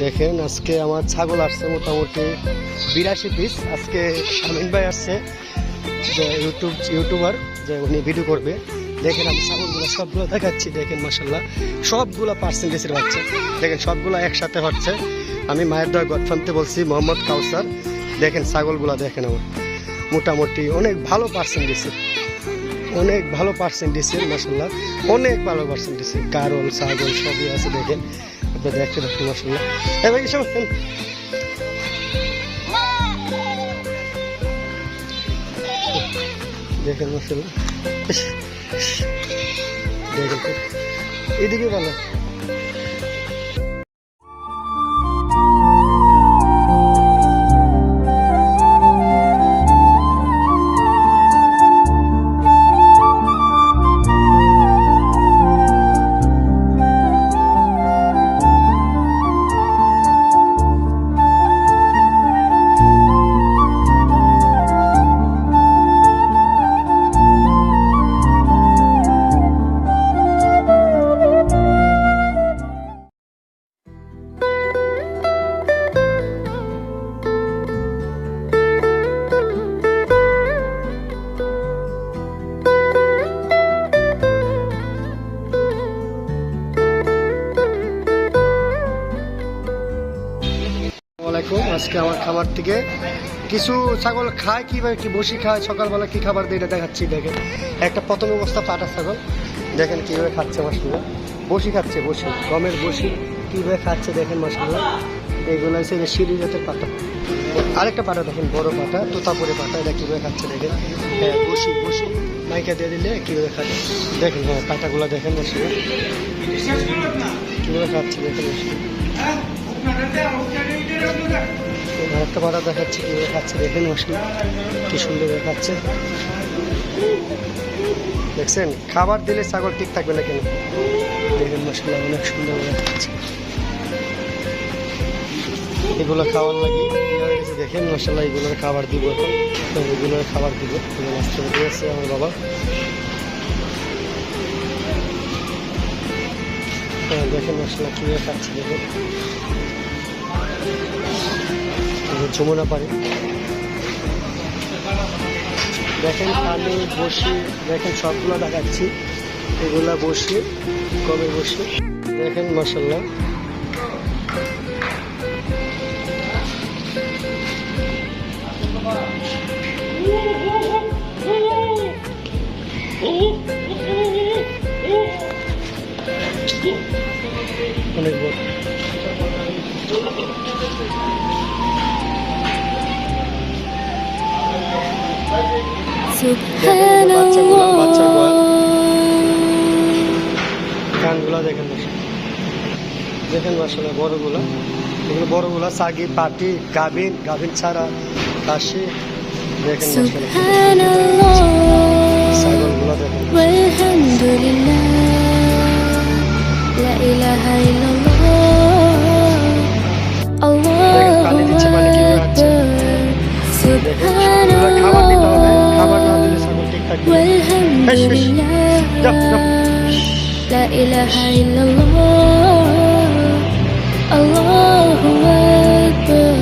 দেখেন আজকে আমার ছাগল আসছে মোটামুটি 82 পিস। আজকে শামিন ভাই আসছে, যে ইউটিউবার, যে উনি ভিডিও করবে। দেখেন আমি ছাগলগুলো সবগুলো দেখাচ্ছি। দেখেন মাশাল্লাহ সবগুলো পার্সেন্টেজের বাচ্চা। দেখেন সবগুলো একসাথে হচ্ছে। আমি মায়ের দোয়া গডফার্মতে বলছি, মোহাম্মদ কাউসার। দেখেন ছাগলগুলো দেখেন আমার মোটামুটি অনেক ভালো পার্সেন্টেজের, অনেক ভালো পার্সেন্টেজের মাশাল্লাহ, অনেক ভালো পার্সেন্টেজের কারল ছাগল সবই আছে। দেখেন আপনি দেখতে দেখুন মাশাল্লাহ। এবার এসব দেখেন মাশাল্লাহ, দেখেন এদিকে ভালো। আজকে আমার খাবার থেকে কিছু ছাগল খায়, কিভাবে কি বসি খায়, সকালবেলা কি খাবার দিয়ে এটা দেখাচ্ছি। দেখেন একটা প্রথম অবস্থা পাটা ছাগল, দেখেন কিভাবে খাচ্ছে মাশাআল্লাহ। বসি খাচ্ছে, বসি গমের বসি কিভাবে খাচ্ছে দেখেন মাশাআল্লাহ। এইগুলো হচ্ছে সিঁড়ি জাতের পাটা। আরেকটা পাটা দেখেন, বড় পাটা, তোতাপুরি পাটা, এটা কিভাবে খাচ্ছে দেখেন। হ্যাঁ বসি বসি মাইকা দিয়ে দিলে কিভাবে খাচ্ছে দেখেন। হ্যাঁ পাটাগুলো দেখেন মাশাআল্লাহ কিভাবে খাচ্ছে দেখেন মাশাআল্লাহ। আরেকটা পাটা দেখাচ্ছে কিভাবে খাচ্ছে দেখেন মাশাআল্লাহ, কি সুন্দর দেখাচ্ছে। দেখছেন খাবার দিলে ছাগল ঠিক থাকবে না কেন, দেখেন মাশাআল্লাহ অনেক সুন্দর দেখাচ্ছে। এগুলো খাওয়ার লাগে দেখেন মাশাআল্লাহ, এগুলোর খাবার দিব এখন, এগুলোর খাবার দিব। নষ্ট হয়ে গেছে আমার বাবা। হ্যাঁ দেখেন মাশাআল্লাহ কিভাবে খাচ্ছে দেখেন, যমুনা পানি দেখেন। আমি বসি দেখেন সবগুলো দেখাচ্ছি, এগুলা বসি কবে বসি দেখেন মাশাআল্লাহ। অনেক বড় কানগুলা দেখেন দেখেন মাশাআল্লাহ বড়গুলা, এগুলো বড়গুলা সাগি পাটি গাভিন, গাভিন ছাড়া কাশি দেখেন মাশাআল্লাহ। ছাগলগুলা দেখেন আলহামদুলিল্লাহ লা ইলাহা ইল্লাল্লাহ আল্লাহু আকবার সুবহানাল্লাহ খাবার দিতে হবে, খাবার না দিলে ছাগল ঠিক থাকবে। لا إله إلا الله الله أكبر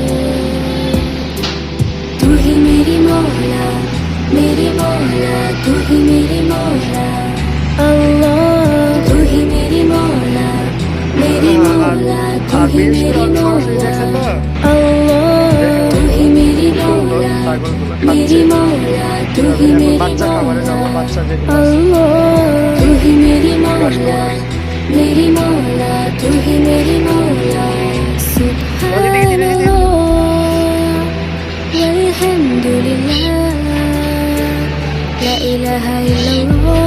तू ही मेरी मौला तू ही मेरी मौला अल्लाह तू ही मेरी मौला तू ही मेरी मौला अल्लाह तू ही मेरी मौला तू ही मेरी मौला अल्लाह तू ही मेरी मौला तू ही मेरी मौला सुब्हानल्लाह वल्हम्दुलिल्लाह ला इलाहा इल्लल्लाह